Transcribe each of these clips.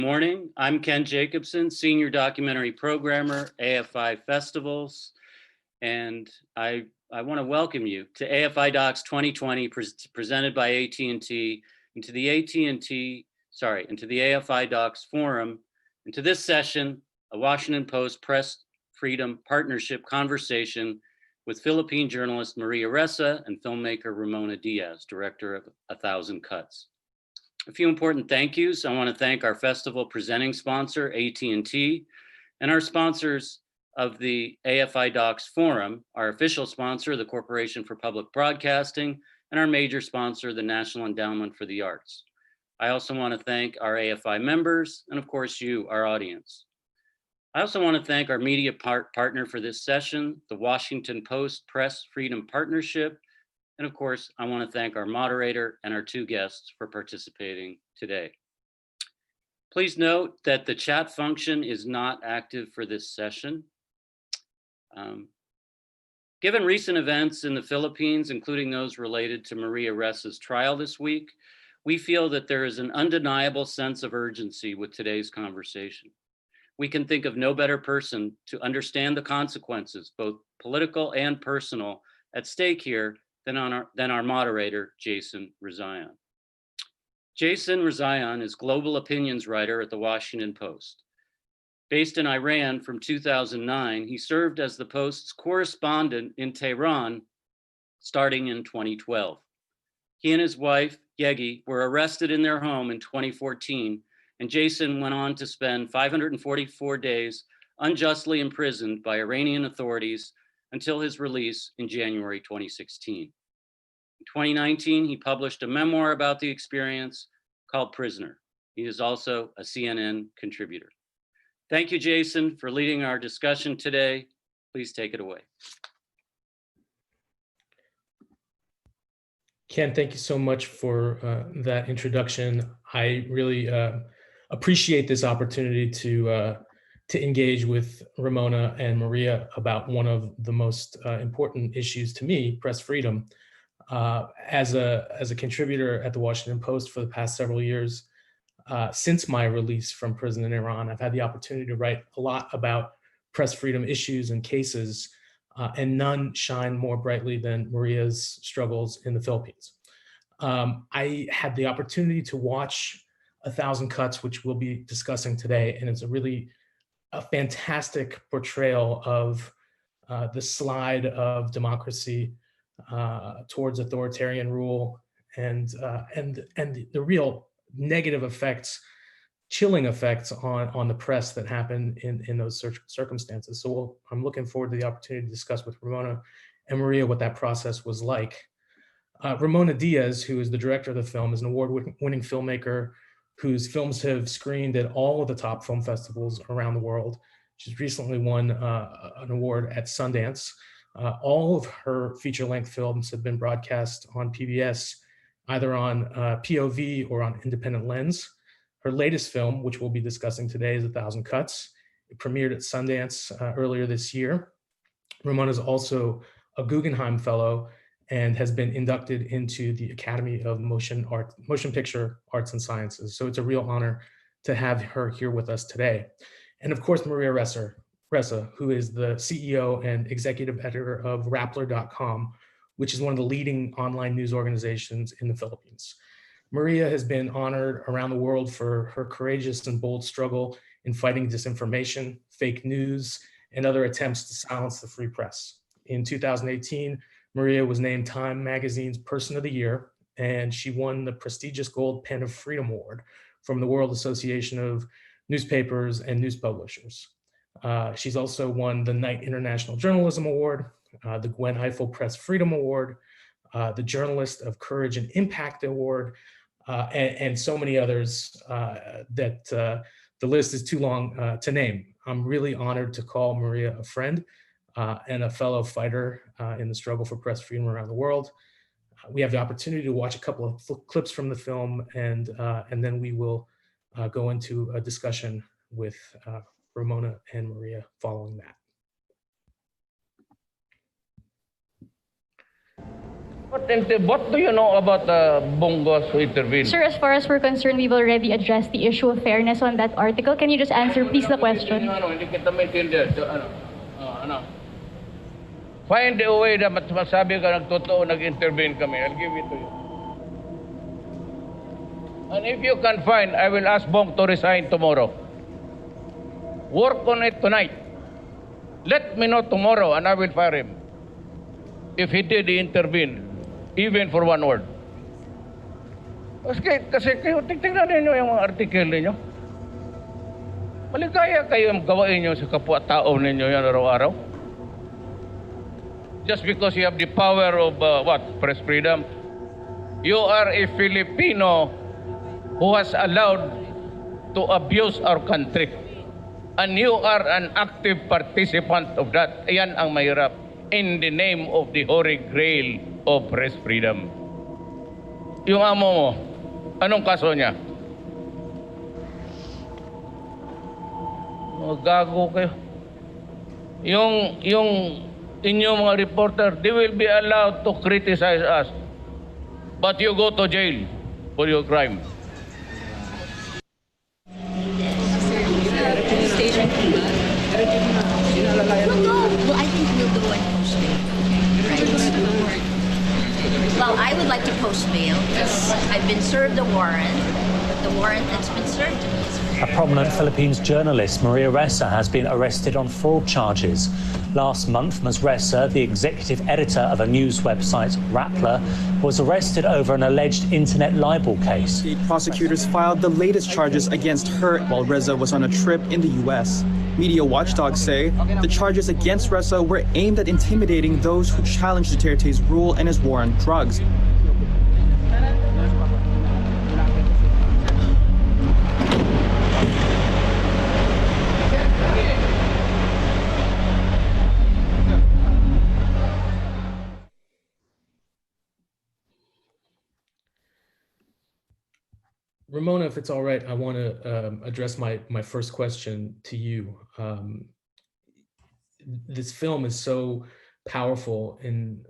Morning. I'm Ken Jacobson, Senior Documentary Programmer, AFI Festivals, and I want to welcome you to AFI Docs 2020 presented by AT&T into the AFI Docs Forum, into this session, a Washington Post Press Freedom Partnership conversation with Philippine journalist Maria Ressa and filmmaker Ramona Diaz, director of 1,000 Cuts. A few important thank yous. I want to thank our festival presenting sponsor, AT&T, and our sponsors of the AFI Docs Forum, our official sponsor, the Corporation for Public Broadcasting, and our major sponsor, the National Endowment for the Arts. I also want to thank our AFI members, and of course you, our audience. I also want to thank our media partner for this session, the Washington Post Press Freedom Partnership. And of course, I want to thank our moderator and our two guests for participating today. Please note that the chat function is not active for this session. Given recent events in the Philippines, including those related to Maria Ressa's trial this week, we feel that there is an undeniable sense of urgency with today's conversation. We can think of no better person to understand the consequences, both political and personal, at stake here than our moderator, Jason Rezaian. Jason Rezaian is global opinions writer at the Washington Post. Based in Iran from 2009, he served as the Post's correspondent in Tehran starting in 2012. He and his wife, Yegi, were arrested in their home in 2014, and Jason went on to spend 544 days unjustly imprisoned by Iranian authorities until his release in January 2016. In 2019, he published a memoir about the experience called Prisoner. He is also a CNN contributor. Thank you, Jason, for leading our discussion today. Please take it away. Ken, thank you so much for that introduction. I really appreciate this opportunity to engage with Ramona and Maria about one of the most important issues to me, press freedom. As a contributor at the Washington Post for the past several years, since my release from prison in Iran, I've had the opportunity to write a lot about press freedom issues and cases, and none shine more brightly than Maria's struggles in the Philippines. I had the opportunity to watch 1,000 Cuts, which we'll be discussing today, and it's a fantastic portrayal of the slide of democracy towards authoritarian rule and the real negative effects, chilling effects on the press that happen in those circumstances. So I'm looking forward to the opportunity to discuss with Ramona and Maria what that process was like. Ramona Diaz, who is the director of the film, is an award-winning filmmaker whose films have screened at all of the top film festivals around the world. She's recently won an award at Sundance. All of her feature-length films have been broadcast on PBS, either on POV or on Independent Lens. Her latest film, which we'll be discussing today, is 1,000 Cuts. It premiered at Sundance earlier this year. Ramona is also a Guggenheim Fellow and has been inducted into the Academy of Motion Picture Arts and Sciences. So it's a real honor to have her here with us today. And of course, Maria Ressa, who is the CEO and executive editor of Rappler.com, which is one of the leading online news organizations in the Philippines. Maria has been honored around the world for her courageous and bold struggle in fighting disinformation, fake news, and other attempts to silence the free press. In 2018, Maria was named Time Magazine's Person of the Year, and she won the prestigious Gold Pen of Freedom Award from the World Association of Newspapers and News Publishers. She's also won the Knight International Journalism Award, the Gwen Ifill Press Freedom Award, the Journalist of Courage and Impact Award, and so many others that the list is too long to name. I'm really honored to call Maria a friend and a fellow fighter in the struggle for press freedom around the world. We have the opportunity to watch a couple of clips from the film, and then we will go into a discussion with Ramona and Maria following that. What do you know about the Bongos who intervened? Sir, as far as we're concerned, we've already addressed the issue of fairness on that article. Can you just answer, please, the question? Hindi kita maintindihan. Ano? Find a way na masabi ka nagtotoo, nag-intervene kami. I'll give it to you. And if you can find, I will ask Bong to resign tomorrow. Work on it tonight. Let me know tomorrow and I will fire him. If he did intervene, even for one word. Kasi kayo, tingnan ninyo yung mga artikel ninyo. Maligaya kayo yung gawain nyo sa kapwa-tao ninyo yan araw-araw. Just because you have the power of, press freedom. You are a Filipino who has allowed to abuse our country. And you are an active participant of that. Ayan ang mahirap. In the name of the Holy Grail of press freedom. Yung amo mo, anong kaso niya? Gago kayo. Yung inyong mga reporter, they will be allowed to criticize us. But you go to jail for your crime. Well, I think we'll go and post bail. Right? Well, I would like to post bail because I've been served a warrant, but the warrant that's been served to me is A prominent Philippines journalist, Maria Ressa, has been arrested on fraud charges. Last month, Ms. Ressa, the executive editor of a news website, Rappler, was arrested over an alleged internet libel case. State prosecutors filed the latest charges against her while Ressa was on a trip in the U.S. Media watchdogs say the charges against Ressa were aimed at intimidating those who challenged Duterte's rule and his war on drugs. Ramona, if it's all right, I want to address my first question to you. This film is so powerful in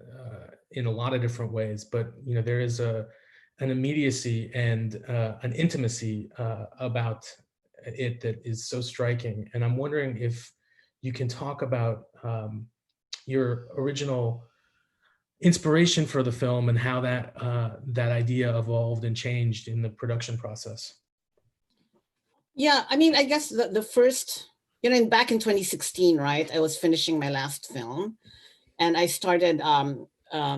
a lot of different ways, but there is an immediacy and an intimacy about it that is so striking. And I'm wondering if you can talk about your original inspiration for the film and how that idea evolved and changed in the production process. Yeah, I mean, I guess the first, back in 2016, right, I was finishing my last film and I started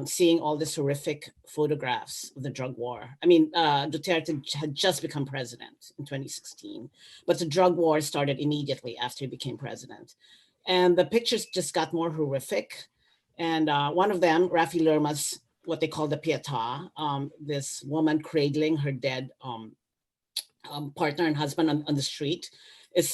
seeing all these horrific photographs of the drug war. I mean, Duterte had just become president in 2016, but the drug war started immediately after he became president. And the pictures just got more horrific. And one of them, Rafi Lerma's, what they call the pieta, this woman cradling her dead partner and husband on the street, it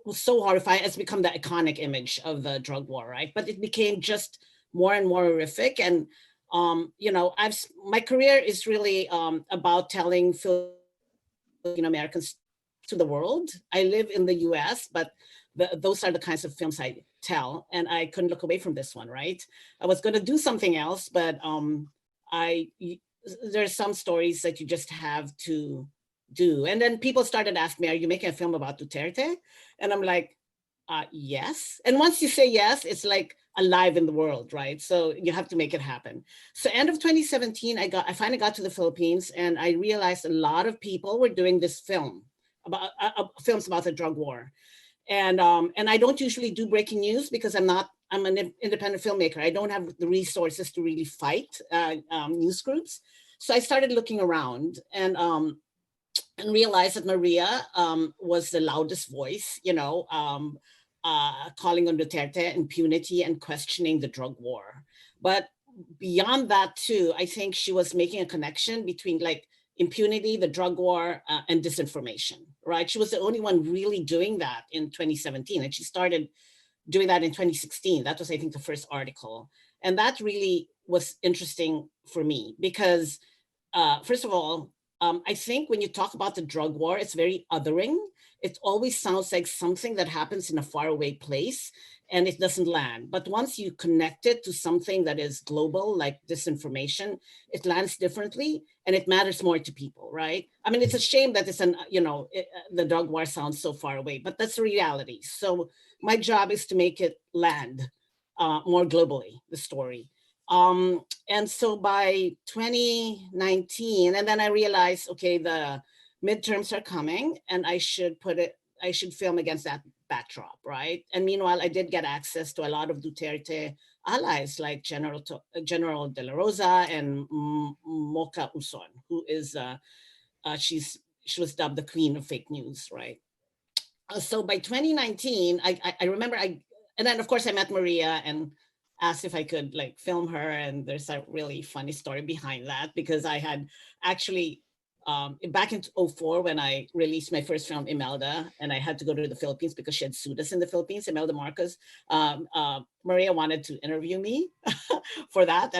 was so horrifying. It's become the iconic image of the drug war, right? But it became just more and more horrific. And my career is really about telling Filipino Americans to the world. I live in the U.S., but those are the kinds of films I tell, and I couldn't look away from this one, right? I was going to do something else, but there's some stories that you just have to do. And then people started asking me, are you making a film about Duterte? And I'm like, yes. And once you say yes, it's like alive in the world, right? So you have to make it happen. So end of 2017, I finally got to the Philippines and I realized a lot of people were doing this film, films about the drug war. And I don't usually do breaking news because I'm an independent filmmaker. I don't have the resources to really fight news groups. So I started looking around and realized that Maria was the loudest voice, calling on Duterte, impunity, and questioning the drug war. But beyond that too, I think she was making a connection between impunity, the drug war, and disinformation, right? She was the only one really doing that in 2017. And she started doing that in 2016. That was, I think, the first article. And that really was interesting for me because, first of all, I think when you talk about the drug war, it's very othering. It always sounds like something that happens in a faraway place and it doesn't land. But once you connect it to something that is global, like disinformation, it lands differently and it matters more to people, right? I mean, it's a shame that the drug war sounds so far away, but that's the reality. So my job is to make it land more globally, the story. And so by 2019, and then I realized, okay, the midterms are coming and I should film against that backdrop, right? And meanwhile, I did get access to a lot of Duterte allies like General De La Rosa and Mocha Uson, who is, she was dubbed the queen of fake news, right? So by 2019, I remember and then of course I met Maria and asked if I could like film her. And there's a really funny story behind that because I had actually, back in 2004 when I released my first film, Imelda, and I had to go to the Philippines because she had sued us in the Philippines, Imelda Marcos, Maria wanted to interview me for that.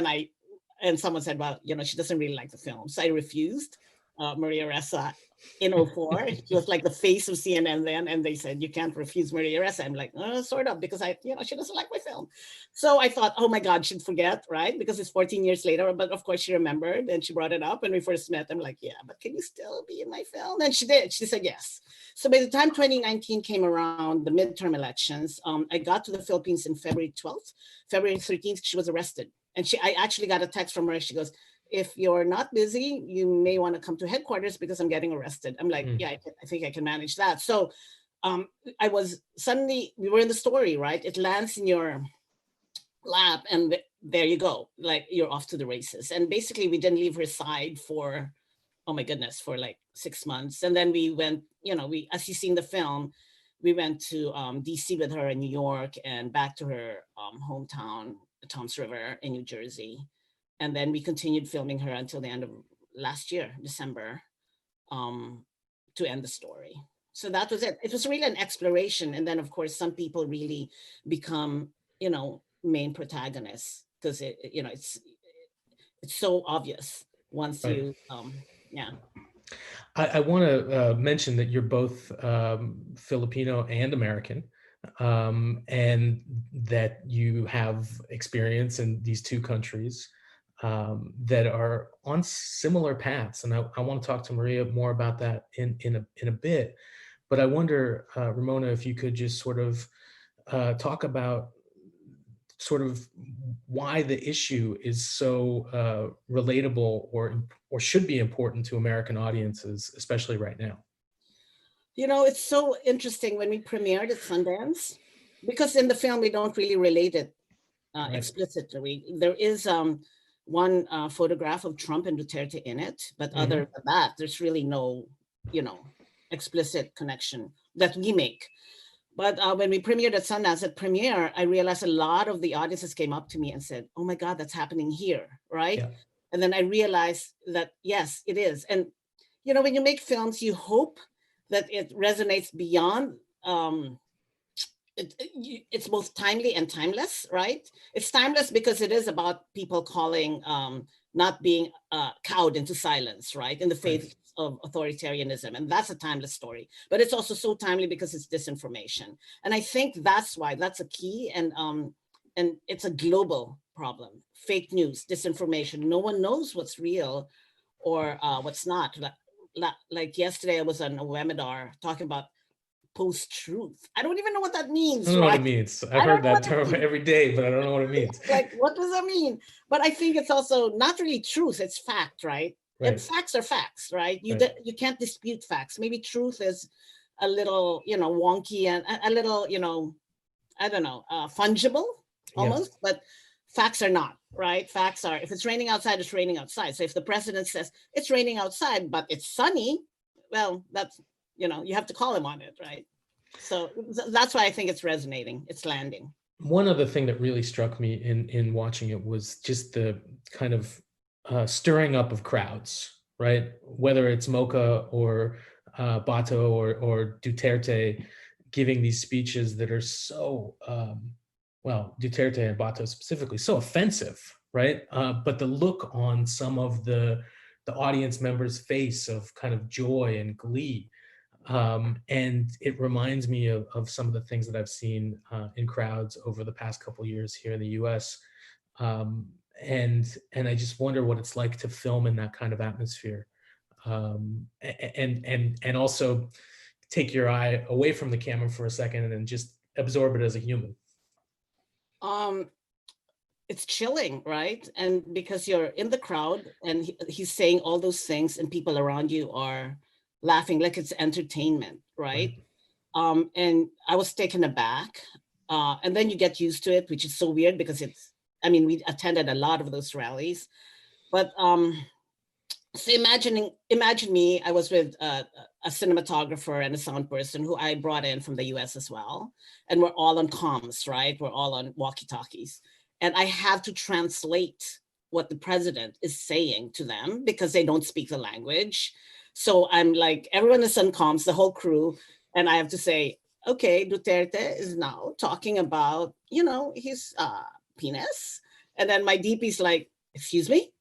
And someone said, well, she doesn't really like the film. So I refused. Maria Ressa in 2004. She was like the face of CNN then. And they said, you can't refuse Maria Ressa. I'm like, sort of, because she doesn't like my film. So I thought, oh my God, she'd forget, right? Because it's 14 years later. But of course she remembered and she brought it up when we first met. I'm like, yeah, but can you still be in my film? And she did. She said yes. So by the time 2019 came around, the midterm elections, I got to the Philippines in February 12th. February 13th, she was arrested. And I actually got a text from her. She goes, if you're not busy, you may want to come to headquarters because I'm getting arrested. I'm like, yeah, I think I can manage that. So we were in the story, right? It lands in your lap and there you go. Like you're off to the races. And basically we didn't leave her side for, oh my goodness, for like 6 months. And then we went, as you see in the film, we went to DC with her in New York and back to her hometown, Toms River in New Jersey. And then we continued filming her until the end of last year, December, to end the story. So that was it. It was really an exploration. And then, of course, some people really become, main protagonists because it's so obvious once you, yeah. I want to mention that you're both Filipino and American, and that you have experience in these two countries that are on similar paths. And I want to talk to Maria more about that in a bit. But I wonder, Ramona, if you could just sort of talk about sort of why the issue is so relatable or should be important to American audiences, especially right now. It's so interesting when we premiered at Sundance, because in the film, we don't really relate it explicitly. There is one photograph of Trump and Duterte in it, but other than that, there's really no, explicit connection that we make. But when we premiered at Sundance, at premiere, I realized a lot of the audiences came up to me and said, oh my God, that's happening here, right? Yeah. And then I realized that, yes, it is. And, when you make films, you hope that it resonates beyond, it's both timely and timeless, right? It's timeless because it is about people calling, not being cowed into silence, right? In the face of authoritarianism. And that's a timeless story, but it's also so timely because it's disinformation. And I think that's why that's a key. And it's a global problem. Fake news, disinformation. No one knows what's real or what's not. Like yesterday, I was on a webinar talking about post-truth. I don't even know what that means. I don't know what it means. I've heard that term every day, but I don't know what it means. Like, what does that mean? But I think it's also not really truth, it's fact, right? And facts are facts, right? You can't dispute facts. Maybe truth is a little, wonky and a little, I don't know, fungible almost, but facts are not, right? Facts are, if it's raining outside, it's raining outside. So if the president says it's raining outside, but it's sunny, well, that's, you have to call him on it, right? So that's why I think it's resonating, it's landing. One other thing that really struck me in watching it was just the kind of stirring up of crowds, right? Whether it's Mocha or Bato or Duterte giving these speeches that are so, Duterte and Bato specifically, so offensive, right? But the look on some of the the audience member's face of kind of joy and glee. And it reminds me of some of the things that I've seen in crowds over the past couple of years here in the US. And I just wonder what it's like to film in that kind of atmosphere. And also take your eye away from the camera for a second and just absorb it as a human. It's chilling, right? And because you're in the crowd and he's saying all those things and people around you are laughing like it's entertainment, right? And I was taken aback. And then you get used to it, which is so weird because we attended a lot of those rallies. But so imagine me, I was with a cinematographer and a sound person who I brought in from the US as well. And we're all on comms, right? We're all on walkie-talkies. And I have to translate what the president is saying to them because they don't speak the language. So I'm like, everyone is on comms, the whole crew. And I have to say, okay, Duterte is now talking about, his penis. And then my DP's like, excuse me?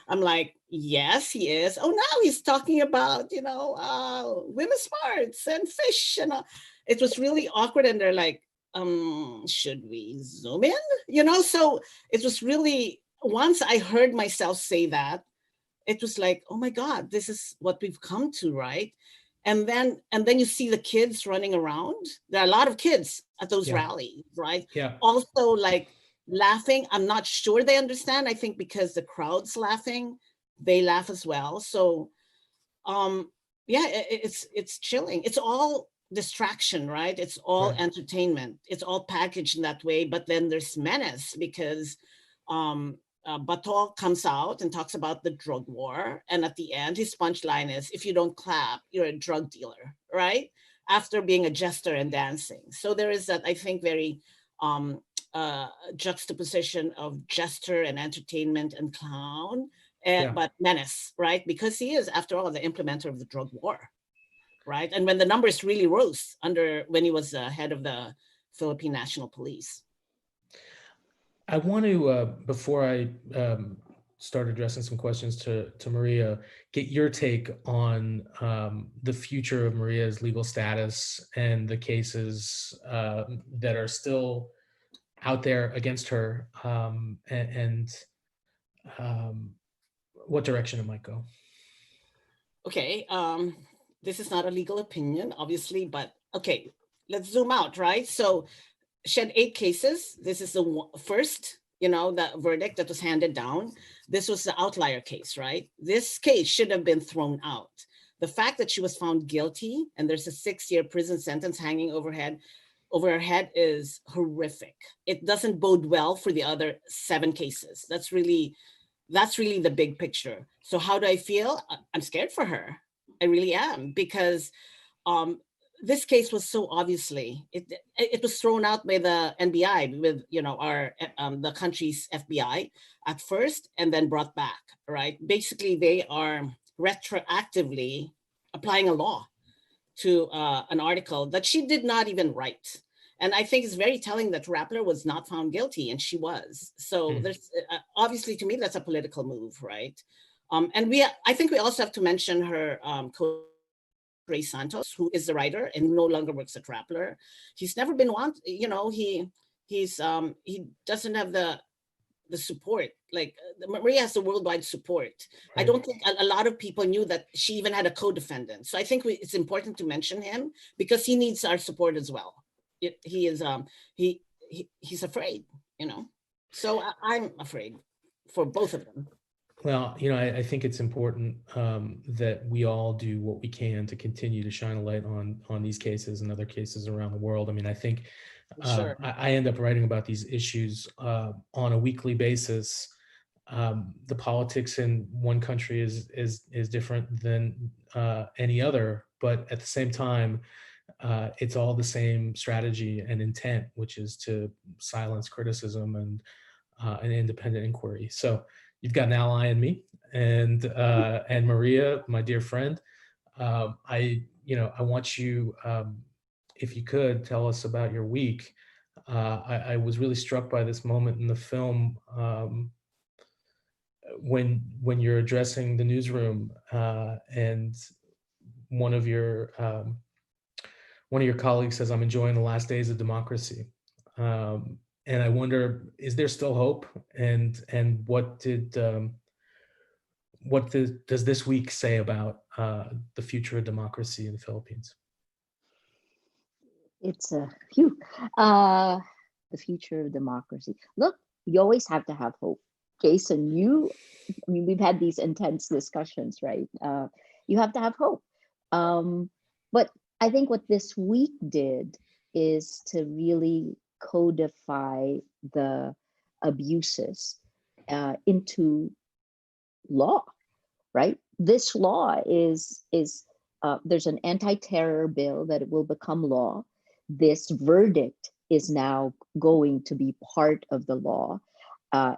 I'm like, yes, he is. Oh, now he's talking about, women's parts and fish. And it was really awkward. And they're like, should we zoom in? So it was really, once I heard myself say that, it was like, oh my God, this is what we've come to, right? And then you see the kids running around. There are a lot of kids at those rallies, right? Yeah. Also like laughing. I'm not sure they understand. I think because the crowd's laughing, they laugh as well. So it's chilling. It's all distraction, right? It's all entertainment. It's all packaged in that way. But then there's menace because Bato comes out and talks about the drug war. And at the end, his punchline is, if you don't clap, you're a drug dealer, right? After being a jester and dancing. So there is that, I think, very juxtaposition of jester and entertainment and clown, but menace, right? Because he is, after all, the implementer of the drug war, right? And when the numbers really rose when he was head of the Philippine National Police. I want to, before I start addressing some questions to Maria, get your take on the future of Maria's legal status and the cases that are still out there against her, and what direction it might go. Okay, this is not a legal opinion, obviously, but okay, let's zoom out, right? So she had 8 cases. This is the first, the verdict that was handed down. This was the outlier case, right? This case should have been thrown out. The fact that she was found guilty and there's a 6-year prison sentence hanging over her head is horrific. It doesn't bode well for the other 7 cases. That's really the big picture. So how do I feel? I'm scared for her. I really am, because this case was so obviously, it was thrown out by the NBI with, the country's FBI at first and then brought back, right? Basically, they are retroactively applying a law to an article that she did not even write. And I think it's very telling that Rappler was not found guilty and she was. So there's obviously, to me, that's a political move, right? And I think we also have to mention her Ray Santos, who is the writer and no longer works at Rappler. He's never been wanted, he doesn't have the support. Like Maria has the worldwide support. Right. I don't think a lot of people knew that she even had a co-defendant. So I think it's important to mention him because he needs our support as well. He's afraid, So I'm afraid for both of them. Well, I think it's important that we all do what we can to continue to shine a light on these cases and other cases around the world. I mean, I think Sure. I end up writing about these issues on a weekly basis. The politics in one country is different than any other, but at the same time, it's all the same strategy and intent, which is to silence criticism and an independent inquiry. So you've got an ally in me, and Maria, my dear friend. I want you, if you could, tell us about your week. I was really struck by this moment in the film when you're addressing the newsroom and one of your colleagues says, "I'm enjoying the last days of democracy," and I wonder, is there still hope? And does this week say about the future of democracy in the Philippines? It's the future of democracy. Look, you always have to have hope. Jason, I mean, we've had these intense discussions, right? You have to have hope. But I think what this week did is to really codify the abuses into law, right? This law is there's an anti-terror bill that it will become law. This verdict is now going to be part of the law.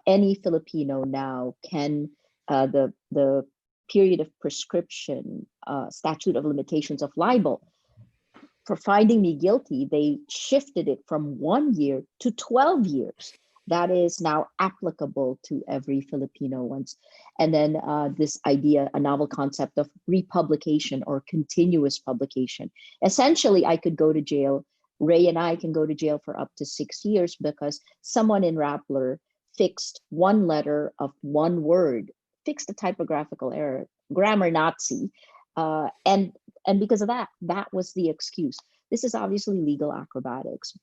Any Filipino now can, the period of prescription, statute of limitations of libel, for finding me guilty, they shifted it from 1 year to 12 years. That is now applicable to every Filipino once. And then this idea, a novel concept of republication or continuous publication. Essentially, I could go to jail. Ray and I can go to jail for up to 6 years because someone in Rappler fixed one letter of one word, fixed a typographical error, grammar Nazi. And because of that, that was the excuse. This is obviously legal acrobatics.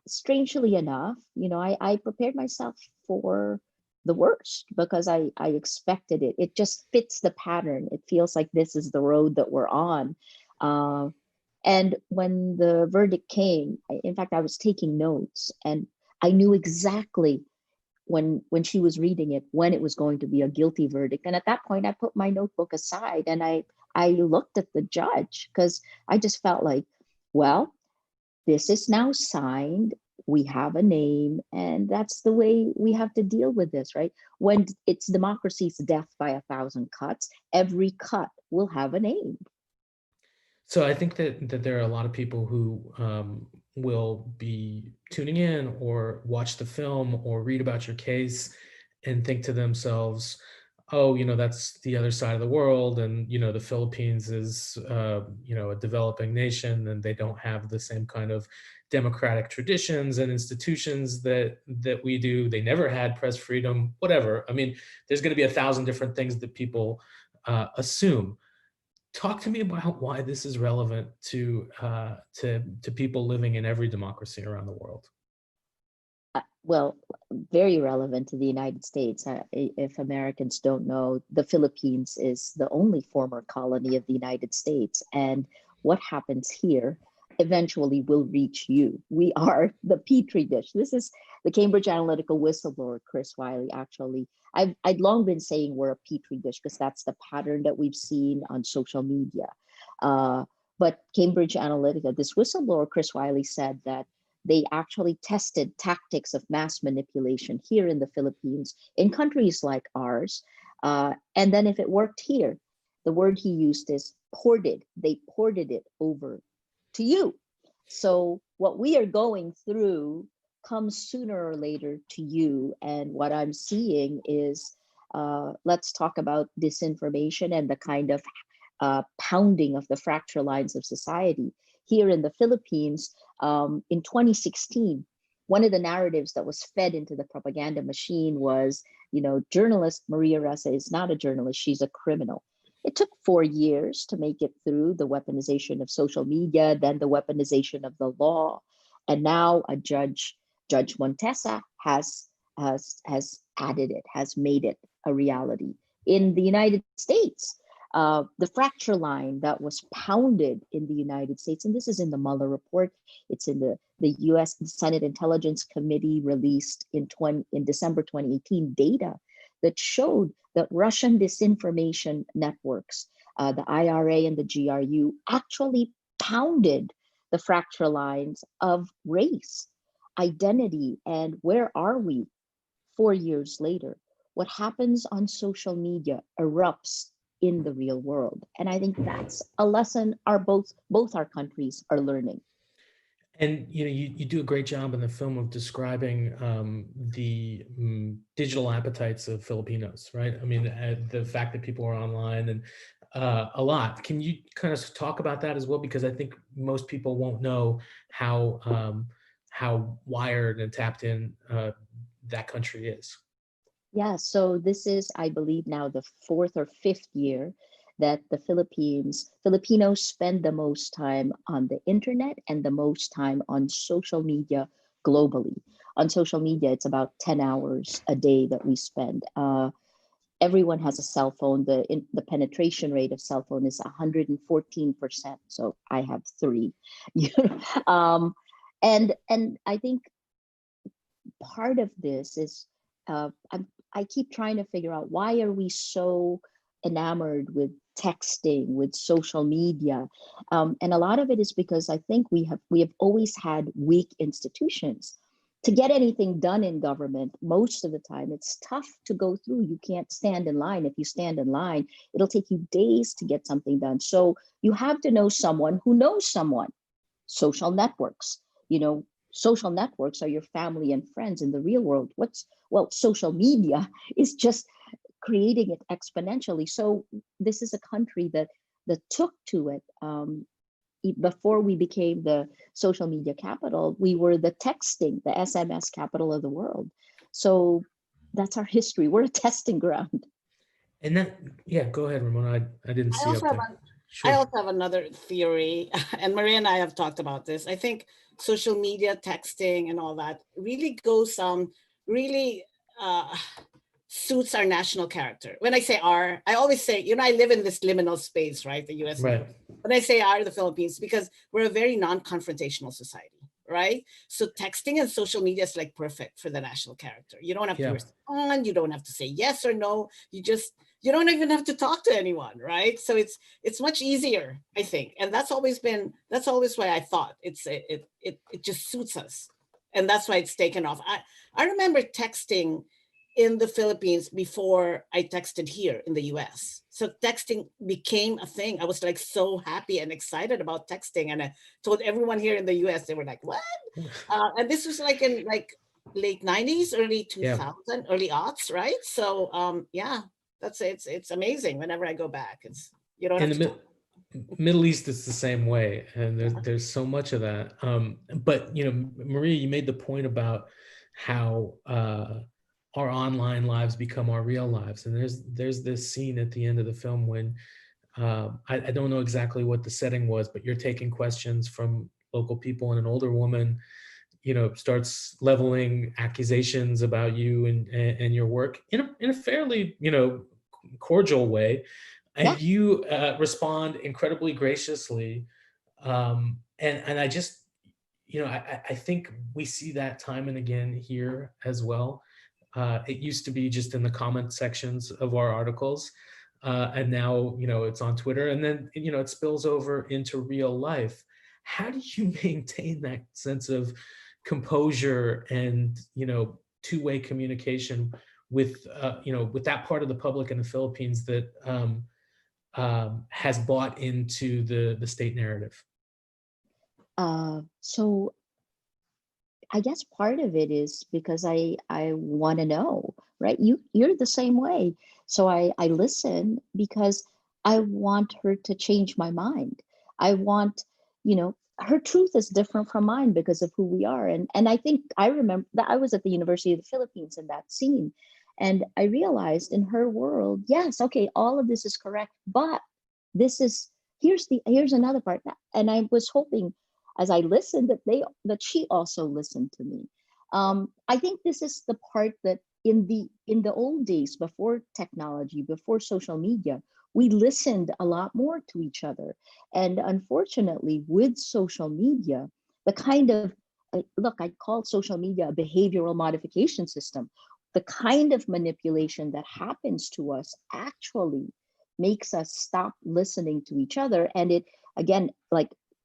Strangely enough, I prepared myself for the worst because I expected it. It just fits the pattern. It feels like this is the road that we're on. And when the verdict came, in fact, I was taking notes and I knew exactly when she was reading it, when it was going to be a guilty verdict. And at that point, I put my notebook aside and I looked at the judge because I just felt like, well, this is now signed. We have a name, and that's the way we have to deal with this, right? When it's democracy's death by 1,000 cuts, every cut will have a name. So I think that there are a lot of people who will be tuning in or watch the film or read about your case and think to themselves, oh, that's the other side of the world. And, the Philippines is, a developing nation and they don't have the same kind of democratic traditions and institutions that we do. They never had press freedom, whatever. I mean, there's going to be 1,000 different things that people assume. Talk to me about why this is relevant to people living in every democracy around the world. Well, very relevant to the United States. If Americans don't know, the Philippines is the only former colony of the United States. And what happens here eventually will reach you. We are the petri dish. This is the Cambridge Analytica whistleblower, Chris Wiley, actually. I'd long been saying we're a petri dish because that's the pattern that we've seen on social media. But Cambridge Analytica, this whistleblower, Chris Wiley, said that they actually tested tactics of mass manipulation here in the Philippines, in countries like ours. And then if it worked here, the word he used is ported. They ported it over to you. So what we are going through comes sooner or later to you. And what I'm seeing is, let's talk about disinformation and the kind of pounding of the fracture lines of society. Here in the Philippines, in 2016, one of the narratives that was fed into the propaganda machine was, journalist Maria Ressa is not a journalist, she's a criminal. It took 4 years to make it through the weaponization of social media, then the weaponization of the law. And now a Judge Montesa has added it, has made it a reality. In the United States, the fracture line that was pounded in the United States, and this is in the Mueller report, it's in the US Senate Intelligence Committee released in December 2018 data that showed that Russian disinformation networks, the IRA and the GRU, actually pounded the fracture lines of race, identity, and where are we 4 years later? What happens on social media erupts in the real world. And I think that's a lesson both our countries are learning. And you do a great job in the film of describing the digital appetites of Filipinos, right? I mean, the fact that people are online and a lot. Can you kind of talk about that as well? Because I think most people won't know how wired and tapped in that country is. Yeah, so this is, I believe, now the 4th or 5th year that the Filipinos spend the most time on the internet and the most time on social media globally. On social media, it's about 10 hours a day that we spend. Everyone has a cell phone. The penetration rate of cell phone is 114%. So I have 3. And I think part of this is I keep trying to figure out, why are we so enamored with texting, with social media? And a lot of it is because I think we have always had weak institutions. To get anything done in government, most of the time, it's tough to go through. You can't stand in line. If you stand in line, it'll take you days to get something done. So you have to know someone who knows someone. Social networks, social networks are your family and friends in the real world. Social media is just creating it exponentially. So this is a country that took to it. Before we became the social media capital, we were the texting, the SMS capital of the world. So that's our history. We're a testing ground. And that, yeah, go ahead, Ramona. I didn't see up there. I also have another theory, and Maria and I have talked about this. I think social media, texting, and all that really goes really suits our national character. When I say our, I always say, I live in this liminal space, right? The US. Right. When I say our, the Philippines, because we're a very non-confrontational society, right? So texting and social media is like perfect for the national character. You don't have to respond. You don't have to say yes or no. You don't even have to talk to anyone, right? So it's much easier, I think. And that's always why I thought it just suits us. And that's why it's taken off. I remember texting in the Philippines before I texted here in the US. So texting became a thing. I was like so happy and excited about texting. And I told everyone here in the US, they were like, what? And this was like in late 90s, early 2000, early aughts, right? So it's amazing. Whenever I go back, you don't have to Middle East is the same way, and there's so much of that. But Maria, you made the point about how our online lives become our real lives, and there's this scene at the end of the film when I don't know exactly what the setting was, but you're taking questions from local people, and an older woman, starts leveling accusations about you and your work in a fairly cordial way. And you respond incredibly graciously. And I just, I think we see that time and again here as well. It used to be just in the comment sections of our articles. And now, it's on Twitter, and then, it spills over into real life. How do you maintain that sense of composure and, two-way communication with, with that part of the public in the Philippines that, has bought into the state narrative? So I guess part of it is because I want to know, right? You're the same way. So I listen because I want her to change my mind. I want, her truth is different from mine because of who we are. And I think I remember that I was at the University of the Philippines in that scene. And I realized in her world, yes, okay, all of this is correct, but here's another part. And I was hoping as I listened that she also listened to me. I think this is the part that in the old days, before technology, before social media, we listened a lot more to each other. And unfortunately, with social media, the kind of, I call social media a behavioral modification system. The kind of manipulation that happens to us actually makes us stop listening to each other. And it, again,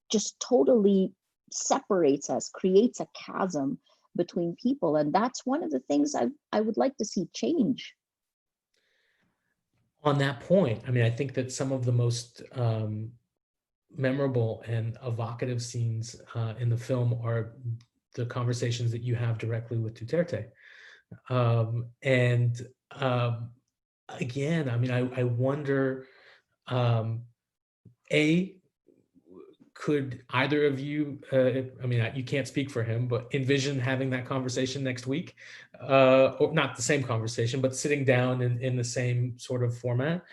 just totally separates us, creates a chasm between people. And that's one of the things I would like to see change. On that point, I mean, I think that some of the most memorable and evocative scenes in the film are the conversations that you have directly with Duterte. And again, I mean, I wonder, could either of you, I mean, you can't speak for him, but envision having that conversation next week, or not the same conversation, but sitting down in the same sort of format?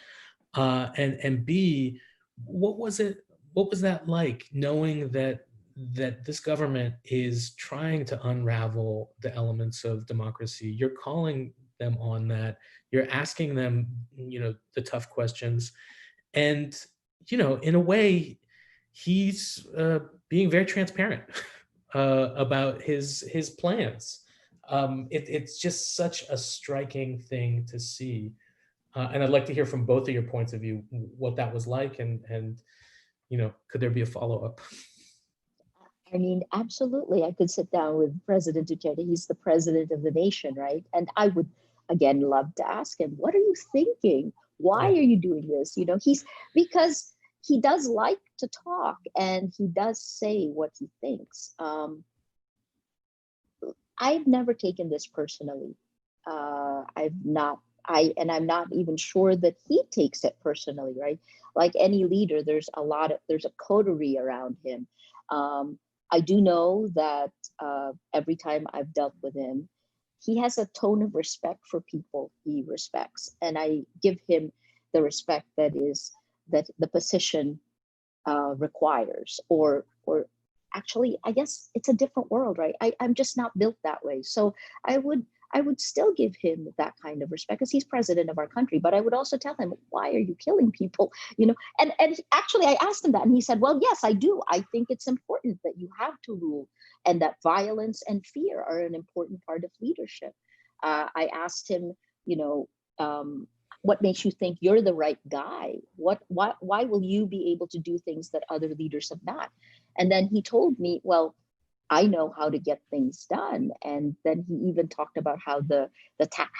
And B, what was that like, knowing that this government is trying to unravel the elements of democracy? You're calling them on that. You're asking them, the tough questions. And, in a way, he's being very transparent about his plans. It's just such a striking thing to see. And I'd like to hear from both of your points of view what that was like, and could there be a follow-up? I mean, absolutely. I could sit down with President Duterte. He's the president of the nation, right? And I would, again, love to ask him, what are you thinking? Why are you doing this? Because he does like to talk and he does say what he thinks. I've never taken this personally. I'm not even sure that he takes it personally, right? Like any leader, there's a coterie around him. I do know that every time I've dealt with him, he has a tone of respect for people he respects. And I give him the respect that the position requires, or actually, I guess it's a different world, right? I'm just not built that way. So I would still give him that kind of respect because he's president of our country. But I would also tell him, why are you killing people? And actually I asked him that, and he said, well, yes, I do. I think it's important that you have to rule, and that violence and fear are an important part of leadership. I asked him, what makes you think you're the right guy? Why will you be able to do things that other leaders have not? And then he told me, well, I know how to get things done. And then he even talked about how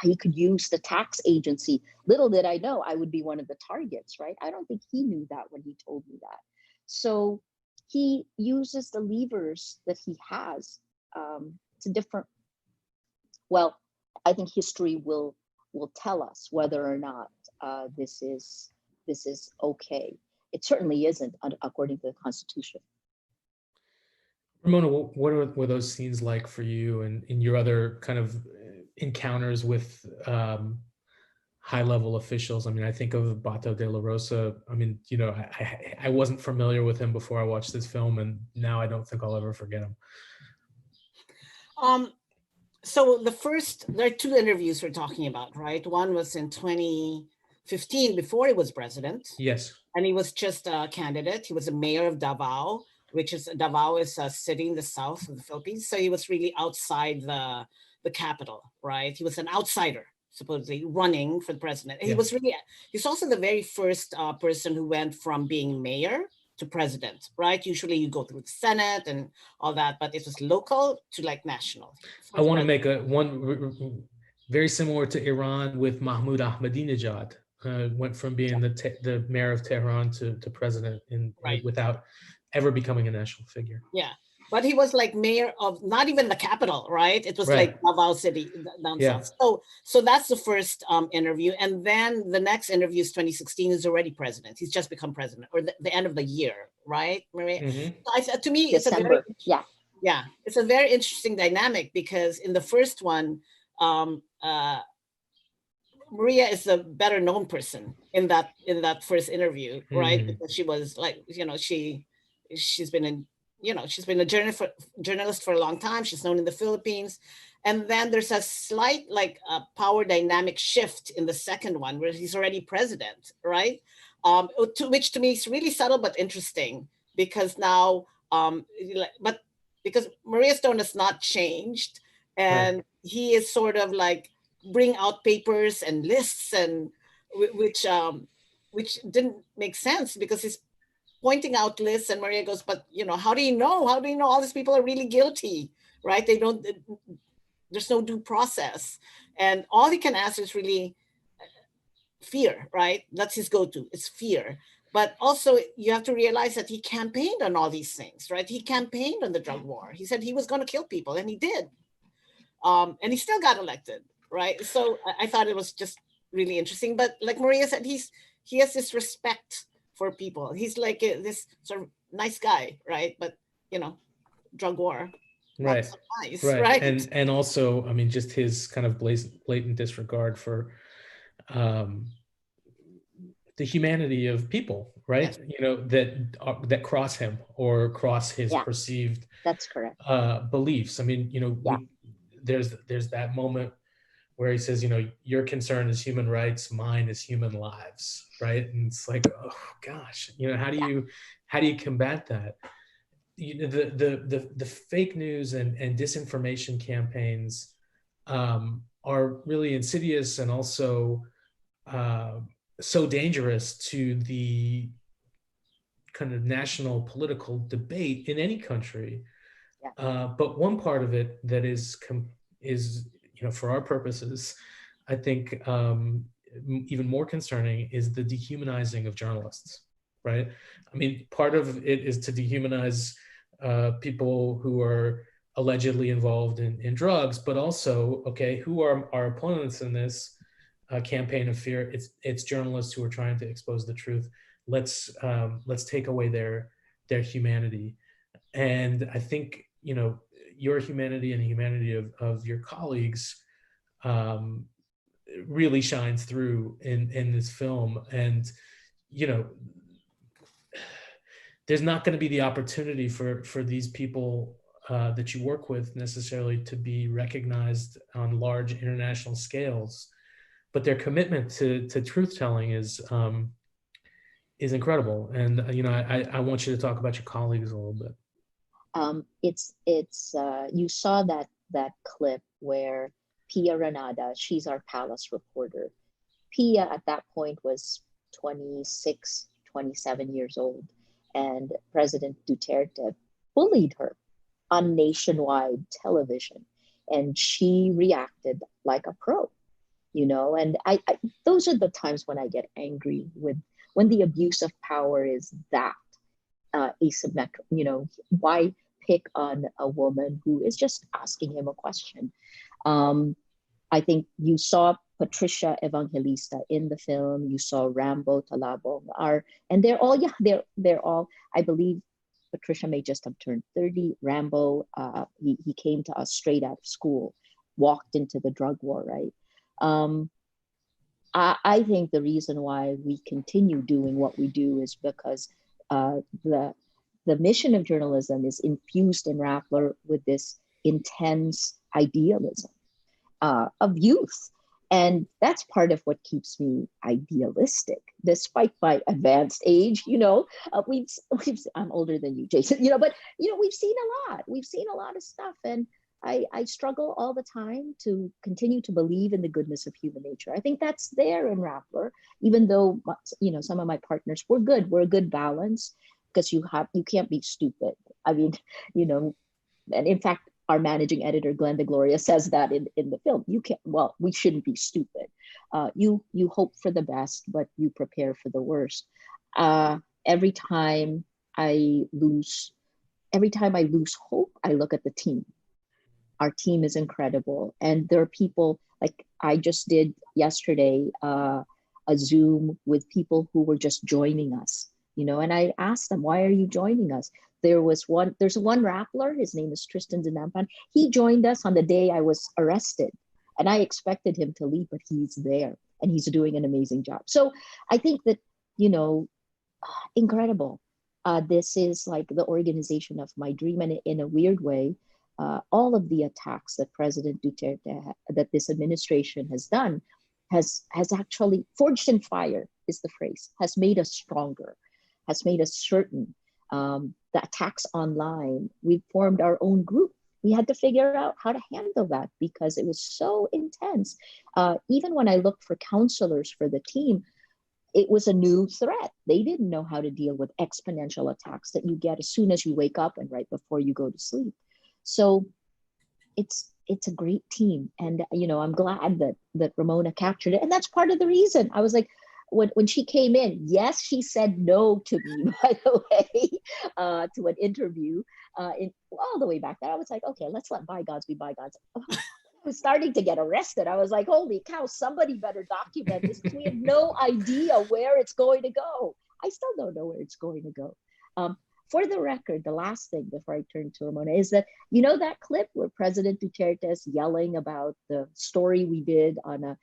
he could use the tax agency. Little did I know I would be one of the targets, right? I don't think he knew that when he told me that. So he uses the levers that he has to different. Well, I think history will tell us whether or not this is okay. It certainly isn't according to the Constitution. Ramona, what were those scenes like for you, and in your other kind of encounters with high-level officials? I mean, I think of Bato de la Rosa. I mean, I wasn't familiar with him before I watched this film, and now I don't think I'll ever forget him. So there are two interviews we're talking about, right? One was in 2015, before he was president. Yes. And he was just a candidate. He was a mayor of Davao, Davao is a city in the south of the Philippines. So he was really outside the capital, right? He was an outsider, supposedly, running for the president. And he's also the very first person who went from being mayor to president, right? Usually you go through the Senate and all that, but it was local to like national. I want to make one very similar to Iran with Mahmoud Ahmadinejad. Went from being the mayor of Tehran to president without ever becoming a national figure. Yeah, but he was like mayor of not even the capital, right? It was like Davao City down south. So that's the first interview. And then the next interview is 2016, he's already president. He's just become president, or the end of the year, right, Maria? Mm-hmm. To me, December. It's a very interesting dynamic, because in the first one, Maria is a better known person in that first interview, right? Mm-hmm. Because she was like, she's been a journalist for a long time. She's known in the Philippines. And then there's a slight power dynamic shift in the second one, where he's already president, right? Which to me is really subtle but interesting, because now, but because Maria's tone has not changed, and he is sort of like bring out papers and lists, and which didn't make sense, because he's pointing out lists, and Maria goes, but how do you know all these people are really guilty, right? There's no due process, and all he can ask is really fear, right? That's his go-to. It's fear. But also you have to realize that he campaigned on all these things, right? He campaigned on the drug war. He said he was going to kill people, and he did. And he still got elected, right? So I thought it was just really interesting. But like Maria said, he has this respect for people. He's like this sort of nice guy, right? But drug war, not Right. so nice, Right. right? And also, I mean, just his kind of blatant disregard for the humanity of people, right? Yes. That cross him or cross his Yeah. perceived That's correct. beliefs. I mean, Yeah. there's that moment where he says, your concern is human rights, mine is human lives, right? And it's like, oh gosh, how do you combat that? The fake news and disinformation campaigns are really insidious and also so dangerous to the kind of national political debate in any country. Yeah. But one part of it that is for our purposes, I think even more concerning is the dehumanizing of journalists, right? I mean, part of it is to dehumanize people who are allegedly involved in drugs, but also, okay, who are our opponents in this campaign of fear? It's journalists who are trying to expose the truth. Let's take away their humanity. And I think, your humanity and the humanity of your colleagues really shines through in this film. And, there's not going to be the opportunity for these people that you work with necessarily to be recognized on large international scales, but their commitment to truth telling is incredible. And I want you to talk about your colleagues a little bit. It's you saw that clip where Pia Ranada, she's our palace reporter. Pia at that point was 26, 27 years old, and President Duterte bullied her on nationwide television, and she reacted like a pro, and I those are the times when I get angry when the abuse of power is that asymmetrical. Why pick on a woman who is just asking him a question? I think you saw Patricia Evangelista in the film. You saw Rambo Talabong, and they're all. I believe Patricia may just have turned 30. Rambo, he came to us straight out of school, walked into the drug war, right? I think the reason why we continue doing what we do is because the mission of journalism is infused in Rappler with this intense idealism of youth. And that's part of what keeps me idealistic, despite my advanced age. I'm older than you, Jason, but we've seen a lot. We've seen a lot of stuff. And I struggle all the time to continue to believe in the goodness of human nature. I think that's there in Rappler, even though, some of my partners, we're good. We're a good balance, because you can't be stupid. I mean, and in fact, our managing editor, Glenn DeGloria, says that in the film. We shouldn't be stupid. You hope for the best, but you prepare for the worst. Every time I lose hope, I look at the team. Our team is incredible. And there are people, like I just did yesterday, a Zoom with people who were just joining us, and I asked them, why are you joining us? There's one Rappler, his name is Tristan Dinampan. He joined us on the day I was arrested, and I expected him to leave, but he's there and he's doing an amazing job. So I think that, incredible. This is like the organization of my dream. And in a weird way, all of the attacks that President Duterte, that this administration has done, has actually forged in fire, is the phrase, has made us stronger, has made us certain. The attacks online, we formed our own group. We had to figure out how to handle that because it was so intense. Even when I looked for counselors for the team, it was a new threat. They didn't know how to deal with exponential attacks that you get as soon as you wake up and right before you go to sleep. So it's a great team. And, I'm glad that Ramona captured it. And that's part of the reason I was like, when she came in, yes, she said no to me, by the way, to an interview all the way back then. I was like, okay, let's let bygones be bygones. I was starting to get arrested. I was like, holy cow, somebody better document this because we have no idea where it's going to go. I still don't know where it's going to go. For the record, the last thing before I turn to Ramona is that, you know, that clip where President Duterte is yelling about the story we did on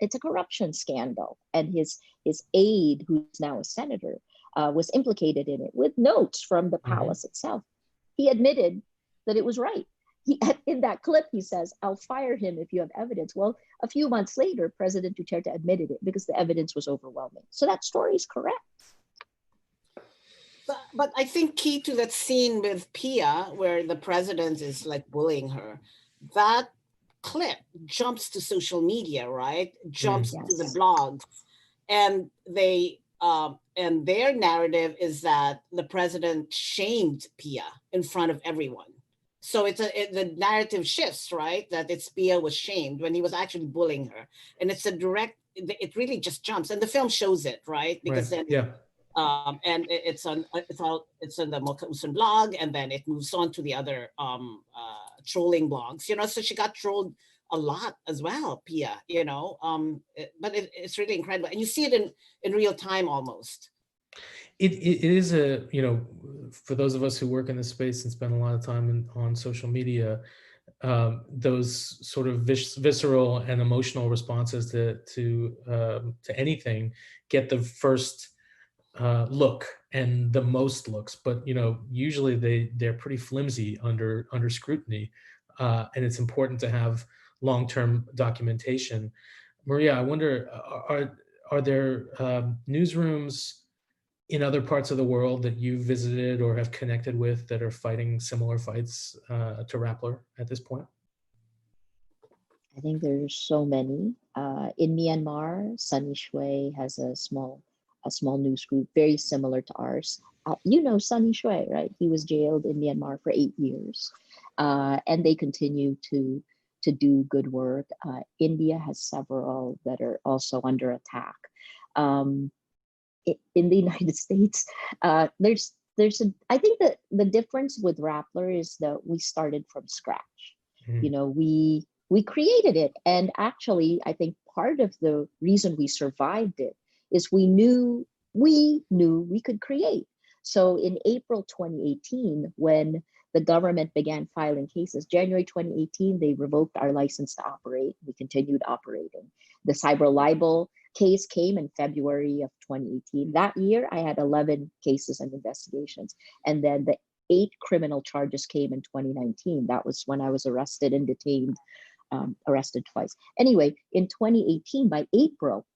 it's a corruption scandal, and his aide, who's now a senator, was implicated in it with notes from the palace itself. He admitted that it was right. In that clip, he says, I'll fire him if you have evidence. Well, a few months later, President Duterte admitted it because the evidence was overwhelming. So that story is correct. But I think key to that scene with Pia, where the president is like bullying her, that clip jumps to social media, right? Jumps to the blogs, and and their narrative is that the president shamed Pia in front of everyone. So the narrative shifts, right? That Pia was shamed when he was actually bullying her, and it's it really just jumps, and the film shows it, right? Because then and it's on the Mokusan blog, and then it moves on to the other trolling blogs, you know. So she got trolled a lot as well, Pia, you know. But it's really incredible, and you see it in real time almost. It is you know, for those of us who work in this space and spend a lot of time on social media, those sort of visceral and emotional responses to anything get the first look and the most looks, but you know, usually they're pretty flimsy under scrutiny, and it's important to have long-term documentation. Maria, I wonder, are there newsrooms in other parts of the world that you've visited or have connected with that are fighting similar fights to Rappler at this point? I think there's so many. In Myanmar, Sunny Shui has a small news group very similar to ours. You know Sunny Shui, right? He was jailed in Myanmar for 8 years, and they continue to do good work. India has several that are also under attack. In the United States, I think that the difference with Rappler is that we started from scratch. You know, we created it, and actually, I think part of the reason we survived it is we knew we could create. So in April 2018, when the government began filing cases, January 2018, they revoked our license to operate. We continued operating. The cyber libel case came in February of 2018. That year, I had 11 cases and investigations. And then the 8 criminal charges came in 2019. That was when I was arrested and detained, arrested twice. Anyway, in 2018, by April,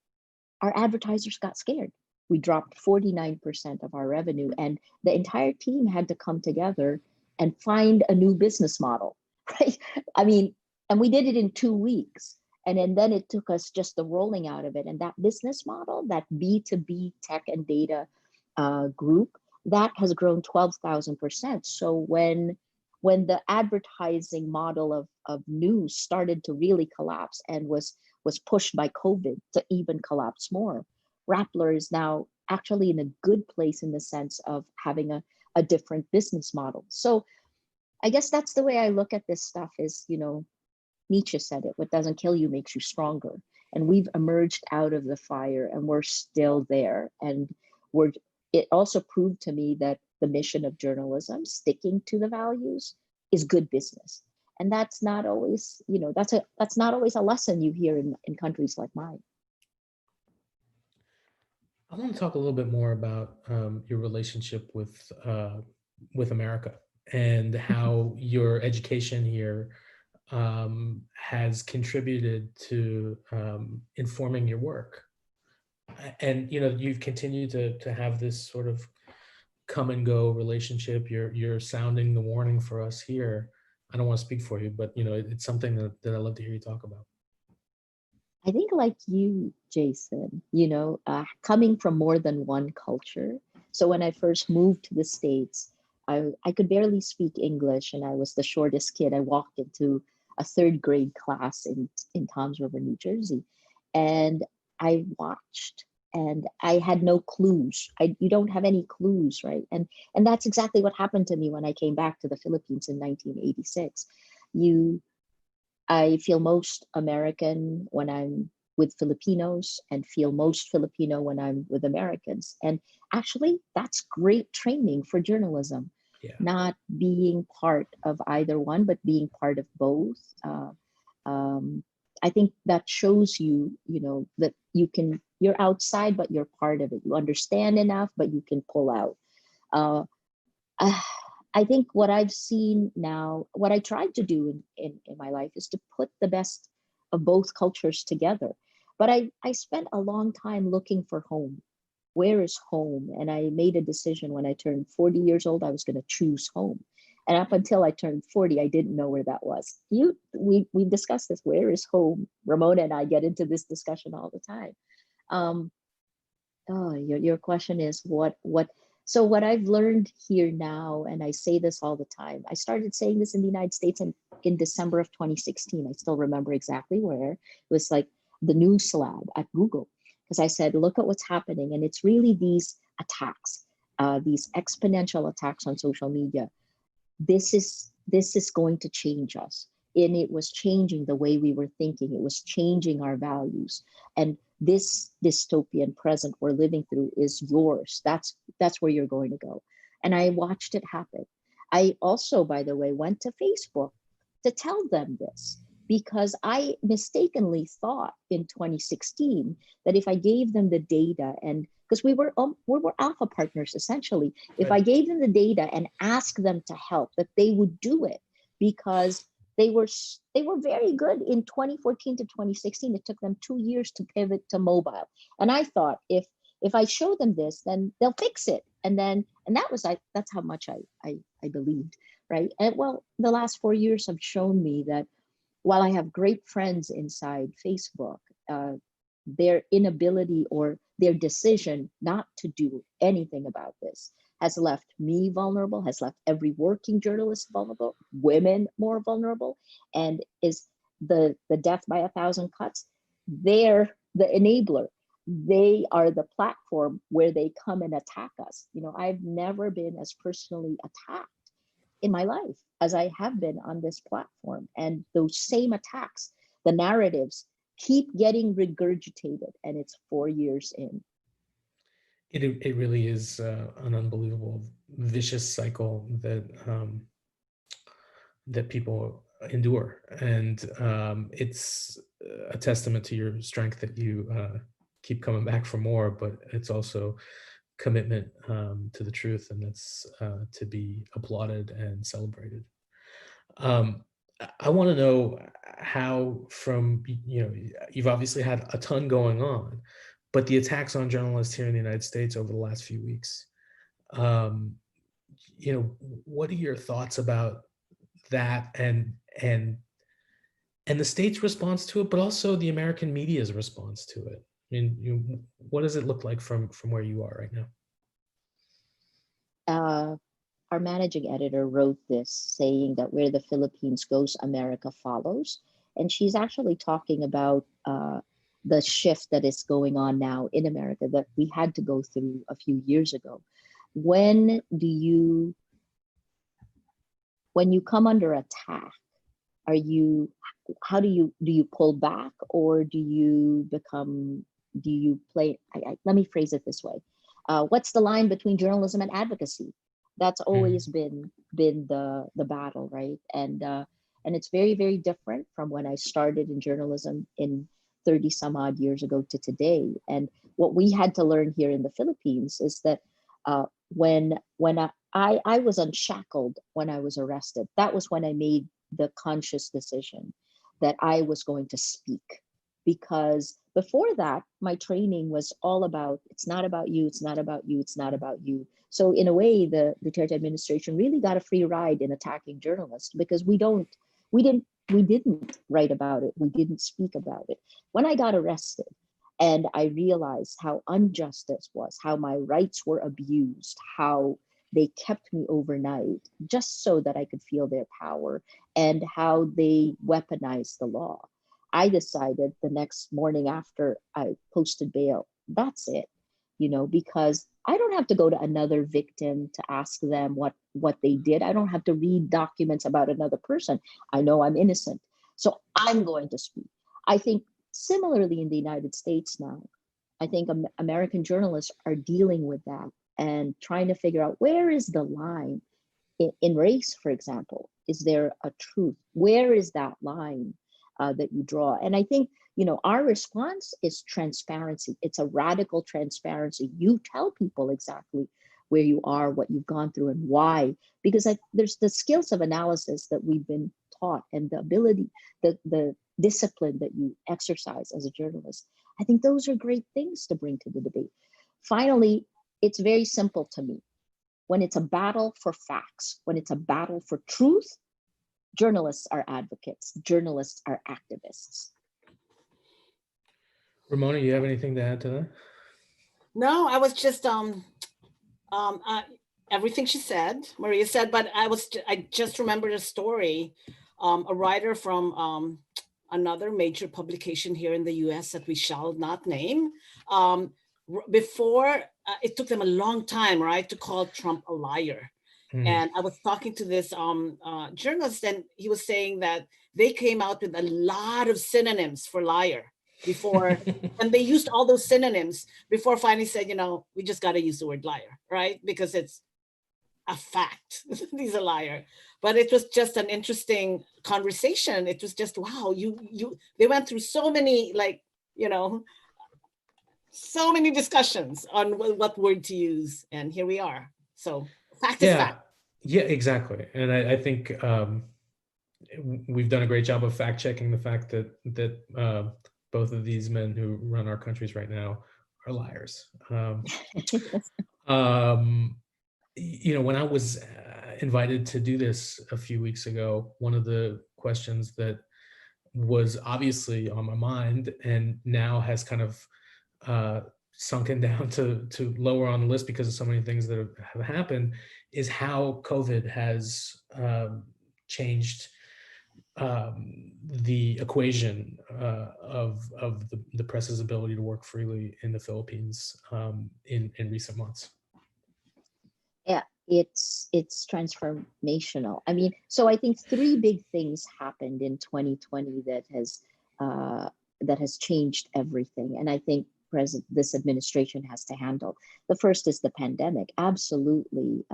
our advertisers got scared. We dropped 49% of our revenue, and the entire team had to come together and find a new business model, right? I mean, and we did it in 2 weeks. And then it took us just the rolling out of it. And that business model, that B2B tech and data group, that has grown 12,000%. So when the advertising model of news started to really collapse and was pushed by COVID to even collapse more, Rappler is now actually in a good place in the sense of having a different business model. So I guess that's the way I look at this stuff is, you know, Nietzsche said it, what doesn't kill you makes you stronger. And we've emerged out of the fire and we're still there. And it also proved to me that the mission of journalism, sticking to the values, is good business. And that's not always, you know, that's not always a lesson you hear in countries like mine. I want to talk a little bit more about your relationship with America and how your education here has contributed to informing your work. And you know, you've continued to have this sort of come and go relationship. You're sounding the warning for us here. I don't want to speak for you, but you know, it's something that I love to hear you talk about. I think like you, Jason, you know, coming from more than one culture. So when I first moved to the States, I could barely speak English, and I was the shortest kid. I walked into a 3rd grade class in Toms River, New Jersey. And I watched and I had no clues. You don't have any clues, right? And that's exactly what happened to me when I came back to the Philippines in 1986. I feel most American when I'm with Filipinos, and feel most Filipino when I'm with Americans. And actually, that's great training for journalism. Yeah. Not being part of either one, but being part of both. I think that shows you, that you're outside, but you're part of it. You understand enough, but you can pull out. I think what I've seen now, what I tried to do in my life is to put the best of both cultures together. But I spent a long time looking for home. Where is home? And I made a decision when I turned 40 years old, I was going to choose home. And up until I turned 40, I didn't know where that was. We discussed this. Where is home? Ramona and I get into this discussion all the time. Your question is what? So what I've learned here now, and I say this all the time, I started saying this in the United States in December of 2016. I still remember exactly where. It was like the news lab at Google, because I said, look at what's happening. And it's really these attacks, these exponential attacks on social media. This is going to change us. And it was changing the way we were thinking. It was changing our values. And this dystopian present we're living through is yours. That's where you're going to go. And I watched it happen. I also, by the way, went to Facebook to tell them this, because I mistakenly thought in 2016 that if I gave them the data, and because we were alpha partners essentially, if I gave them the data and asked them to help, that they would do it, because they were very good in 2014 to 2016. It took them 2 years to pivot to mobile. And I thought if I show them this, then they'll fix it. And that's how much I believed, right? And well, the last 4 years have shown me that while I have great friends inside Facebook, their inability or their decision not to do anything about this has left me vulnerable, has left every working journalist vulnerable, women more vulnerable, and is the death by 1,000 cuts. They're the enabler. They are the platform where they come and attack us. I've never been as personally attacked in my life as I have been on this platform. And those same attacks, the narratives keep getting regurgitated, and it's 4 years in. It really is an unbelievable vicious cycle that people endure, and it's a testament to your strength that you keep coming back for more. But it's also commitment to the truth, and that's to be applauded and celebrated. I want to know how, you've obviously had a ton going on, but the attacks on journalists here in the United States over the last few weeks, what are your thoughts about that and the state's response to it, but also the American media's response to it? I mean, what does it look like from where you are right now? Our managing editor wrote this saying that where the Philippines goes, America follows. And she's actually talking about the shift that is going on now in America that we had to go through a few years ago. When you come under attack, how do you pull back, or do you play? Let me phrase it this way. What's the line between journalism and advocacy? That's always been the battle, right? And it's very, very different from when I started in journalism in 30 some odd years ago to today. And what we had to learn here in the Philippines is that when I was unshackled when I was arrested, that was when I made the conscious decision that I was going to speak. Because before that, my training was all about, it's not about you, it's not about you, it's not about you. So in a way, the Duterte administration really got a free ride in attacking journalists, because we didn't write about it, we didn't speak about it. When I got arrested and I realized how unjust this was, how my rights were abused, how they kept me overnight just so that I could feel their power, and how they weaponized the law, I decided the next morning after I posted bail That's it, because I don't have to go to another victim to ask them what they did. I don't have to read documents about another person. I know I'm innocent. So I'm going to speak. I think similarly in the United States now, I think American journalists are dealing with that and trying to figure out where is the line in race, for example. Is there a truth? Where is that line that you draw? And I think, our response is transparency. It's a radical transparency. You tell people exactly where you are, what you've gone through, and why. Because there's the skills of analysis that we've been taught, and the ability, the discipline that you exercise as a journalist. I think those are great things to bring to the debate. Finally, it's very simple to me. When it's a battle for facts, when it's a battle for truth, journalists are advocates, journalists are activists. Ramona, you have anything to add to that? No, I was just everything she said, Maria said, but I just remembered a story. A writer from another major publication here in the US that we shall not name, before it took them a long time, right, to call Trump a liar. And I was talking to this journalist, and he was saying that they came out with a lot of synonyms for liar before, and they used all those synonyms before finally said, we just got to use the word liar, right? Because it's a fact. He's a liar. But it was just an interesting conversation. It was just, wow, they went through so many, so many discussions on what word to use. And here we are. So fact is fact. Yeah, exactly. And I think we've done a great job of fact checking the fact that both of these men who run our countries right now are liars. When I was invited to do this a few weeks ago, one of the questions that was obviously on my mind and now has kind of sunken down to lower on the list because of so many things that have happened is how COVID has changed the equation of the press's ability to work freely in the Philippines in recent months. Yeah, it's transformational. I mean, so I think three big things happened in 2020 that has changed everything, and I think this administration has to handle. The first is the pandemic, absolutely.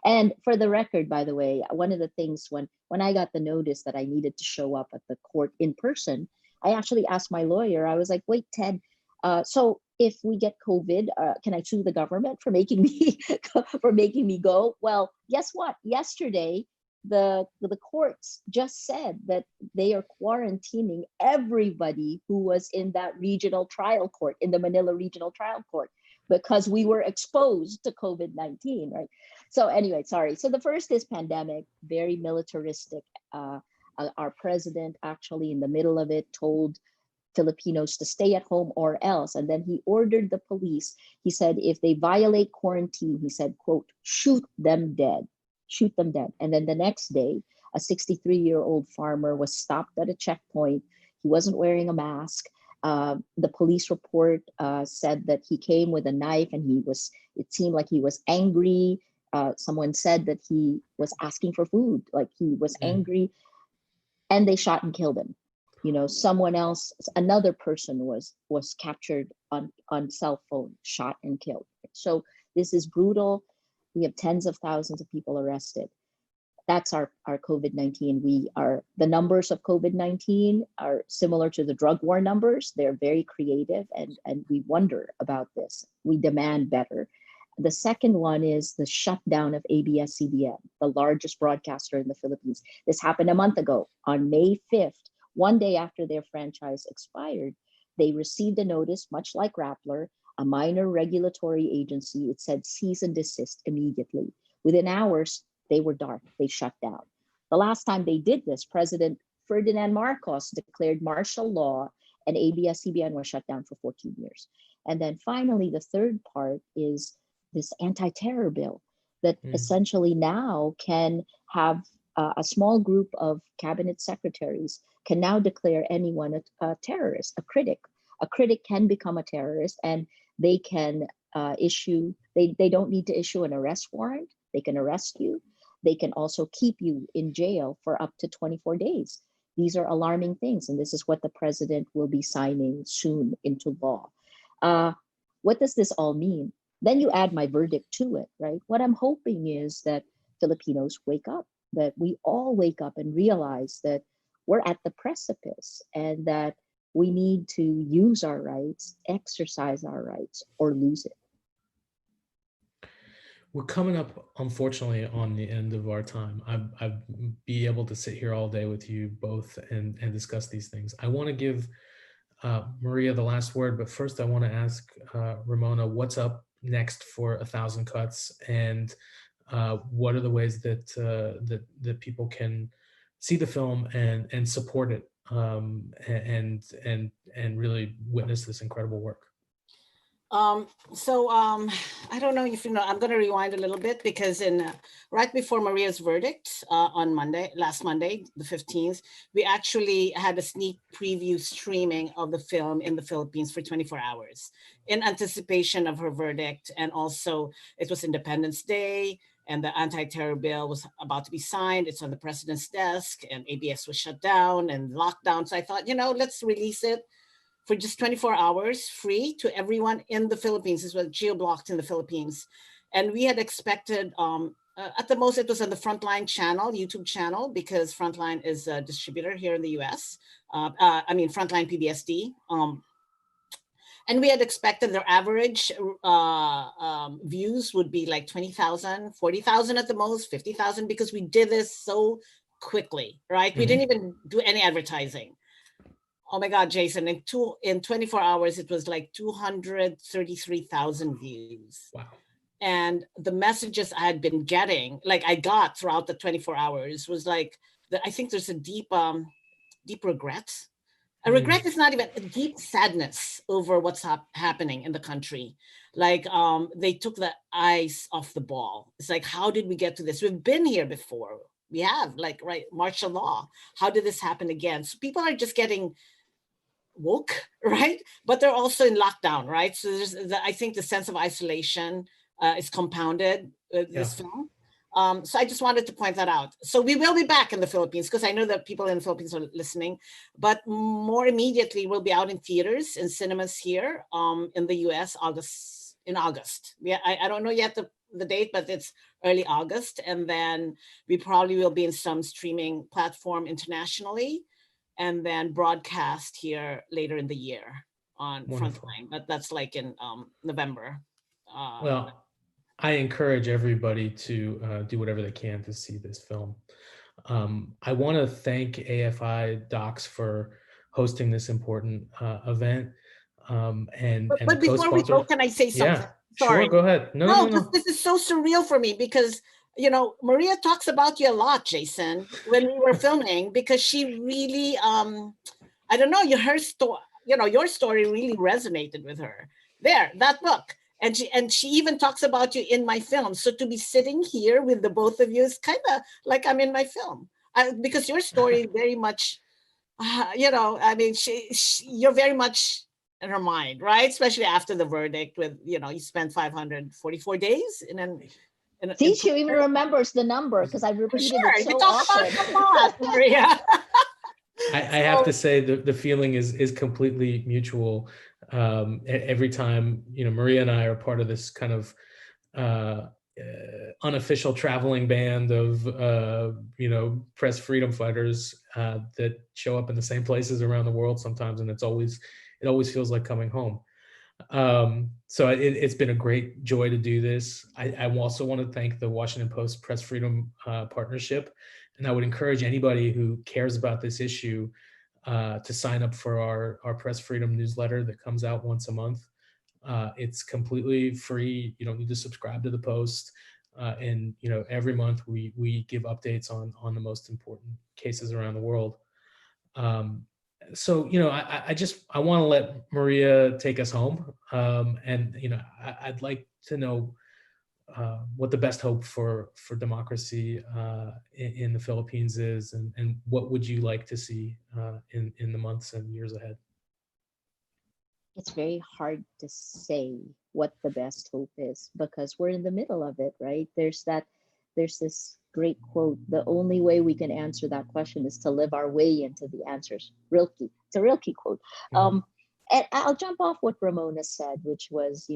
And for the record, by the way, one of the things when I got the notice that I needed to show up at the court in person, I actually asked my lawyer. I was like, "Wait, Ted, so if we get COVID, can I sue the government for making me go?" Well, guess what? Yesterday, the courts just said that they are quarantining everybody who was in that regional trial court, in the Manila Regional Trial Court, because we were exposed to COVID-19, right? So anyway, sorry. So the first is pandemic, very militaristic. Our president actually in the middle of it told Filipinos to stay at home or else. And then he ordered the police. He said, if they violate quarantine, he said, quote, shoot them dead. Shoot them dead. And then the next day, a 63-year-old farmer was stopped at a checkpoint. He wasn't wearing a mask. The police report said that he came with a knife and it seemed like he was angry. Someone said that he was asking for food, like he was angry, and they shot and killed him. Someone else, another person was captured on cell phone, shot and killed. So this is brutal. We have tens of thousands of people arrested. That's our COVID-19. The numbers of COVID-19 are similar to the drug war numbers. They're very creative, and we wonder about this. We demand better. The second one is the shutdown of ABS-CBN, the largest broadcaster in the Philippines. This happened a month ago on May 5th, one day after their franchise expired. They received a notice, much like Rappler, a minor regulatory agency. It said cease and desist immediately. Within hours, they were dark. They shut down. The last time they did this, President Ferdinand Marcos declared martial law, and ABS-CBN was shut down for 14 years. And then finally, the third part is this anti-terror bill that essentially now can have a small group of cabinet secretaries can now declare anyone a terrorist, a critic. A critic can become a terrorist, and They can they don't need to issue an arrest warrant. They can arrest you. They can also keep you in jail for up to 24 days. These are alarming things, and this is what the president will be signing soon into law. What does this all mean? Then you add my verdict to it, right? What I'm hoping is that Filipinos wake up, that we all wake up and realize that we're at the precipice and that we need to use our rights, exercise our rights, or lose it. We're coming up, unfortunately, on the end of our time. I'd be able to sit here all day with you both and discuss these things. I want to give Maria the last word, but first I want to ask Ramona, what's up next for 1,000 Cuts, and what are the ways that that people can see the film and support it, and really witness this incredible work? I don't know if you know, I'm going to rewind a little bit, because right before Maria's verdict on last Monday, the 15th, we actually had a sneak preview streaming of the film in the Philippines for 24 hours in anticipation of her verdict. And also it was Independence Day, and the anti-terror bill was about to be signed. It's on the president's desk, and ABS was shut down and locked down. So I thought, let's release it for just 24 hours, free to everyone in the Philippines. This was geo-blocked in the Philippines. And we had expected, at the most, it was on the Frontline channel, YouTube channel, because Frontline is a distributor here in the US. Frontline PBSD. And we had expected their average views would be like 20,000, 40,000 at the most, 50,000, because we did this so quickly, right? Mm-hmm. We didn't even do any advertising. Oh my God, Jason, in 24 hours, it was like 233,000 views. Wow. And the messages I had been getting, like I got throughout the 24 hours, was like, I think there's a deep regret. A regret is not even a deep sadness over what's happening in the country. Like they took the eyes off the ball. It's like, how did we get to this? We've been here before. We have, like, right, martial law. How did this happen again? So people are just getting woke, right? But they're also in lockdown, right? So I think the sense of isolation is compounded with this film. So I just wanted to point that out. So we will be back in the Philippines, because I know that people in the Philippines are listening, but more immediately we'll be out in theaters and cinemas here in the US in August. Yeah, I don't know yet the date, but it's early August. And then we probably will be in some streaming platform internationally, and then broadcast here later in the year on Frontline. But that's like in November. Well, I encourage everybody to do whatever they can to see this film. I want to thank AFI Docs for hosting this important event. But before we go, can I say something? Yeah, sorry. Sure, go ahead. No. This is so surreal for me, because Maria talks about you a lot, Jason, when we were filming, because she really, I don't know, her story, your story really resonated with her. That book. And she even talks about you in my film. So to be sitting here with the both of you is kind of like I'm in my film, because your story very much, you're very much in her mind, right? Especially after the verdict, with you spent 544 days See, she even remembers the number, because I repeated it so often. Maria. I have to say the feeling is completely mutual. Every time Maria and I are part of this kind of unofficial traveling band of press freedom fighters that show up in the same places around the world sometimes, and it always feels like coming home. So it's been a great joy to do this. I also want to thank the Washington Post Press Freedom Partnership, and I would encourage anybody who cares about this issue to sign up for our Press Freedom newsletter that comes out once a month. It's completely free. You don't need to subscribe to the Post. And every month we give updates on the most important cases around the world. So I want to let Maria take us home, and I'd like to know what the best hope for democracy in the Philippines is, and what would you like to see in the months and years ahead? It's very hard to say what the best hope is because we're in the middle of it, right? There's this great quote: the only way we can answer that question is to live our way into the answers. Rilke. It's a Rilke quote. And I'll jump off what Ramona said, which was,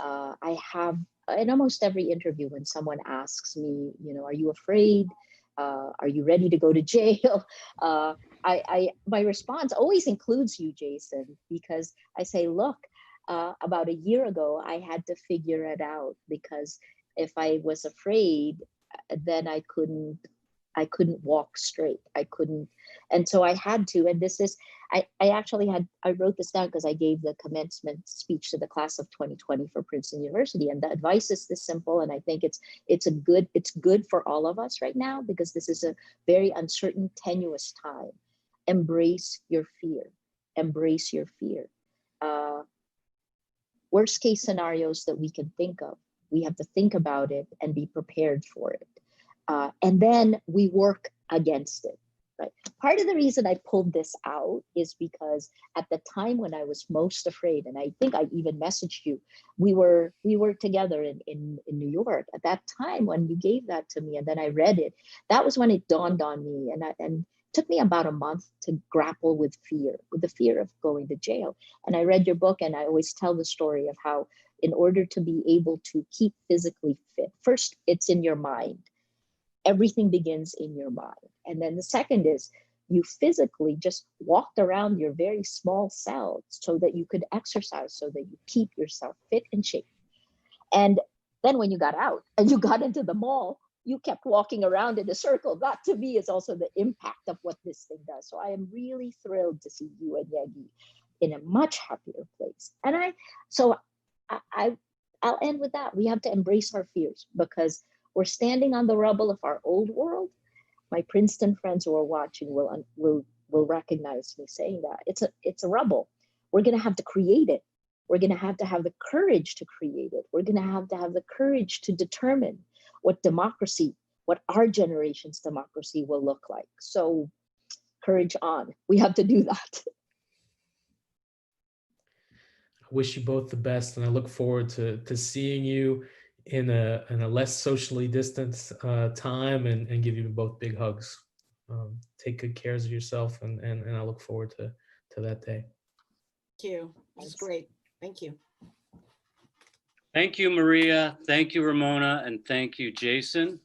I have in almost every interview when someone asks me, are you afraid? Are you ready to go to jail? My response always includes you, Jason, because I say, look, about a year ago, I had to figure it out, because if I was afraid, then I couldn't walk straight. I couldn't. And so I had to, and this is, I wrote this down because I gave the commencement speech to the class of 2020 for Princeton University. And the advice is this simple. And I think it's good for all of us right now, because this is a very uncertain, tenuous time. Embrace your fear. Embrace your fear. Worst case scenarios that we can think of, we have to think about it and be prepared for it. And then we work against it, right? Part of the reason I pulled this out is because at the time when I was most afraid, and I think I even messaged you, we were together in New York. At that time when you gave that to me and then I read it, that was when it dawned on me. And it took me about a month to grapple with the fear of going to jail. And I read your book, and I always tell the story of how, in order to be able to keep physically fit, first, it's in your mind. Everything begins in your mind. And then the second is you physically just walked around your very small cells so that you could exercise, so that you keep yourself fit and shape. And then when you got out and you got into the mall, you kept walking around in a circle. That to me is also the impact of what this thing does. So I am really thrilled to see you and Yegi in a much happier place. And I'll end with that. We have to embrace our fears, because we're standing on the rubble of our old world. My Princeton friends who are watching will recognize me saying that. It's a rubble. We're going to have to create it. We're going to have the courage to create it. We're going to have the courage to determine what our generation's democracy will look like. So courage on. We have to do that. I wish you both the best, and I look forward to seeing you in a less socially distanced time, and give you both big hugs. Take good care of yourself, and I look forward to that day. Thank you. This is great. Thank you. Thank you, Maria. Thank you, Ramona. And thank you, Jason.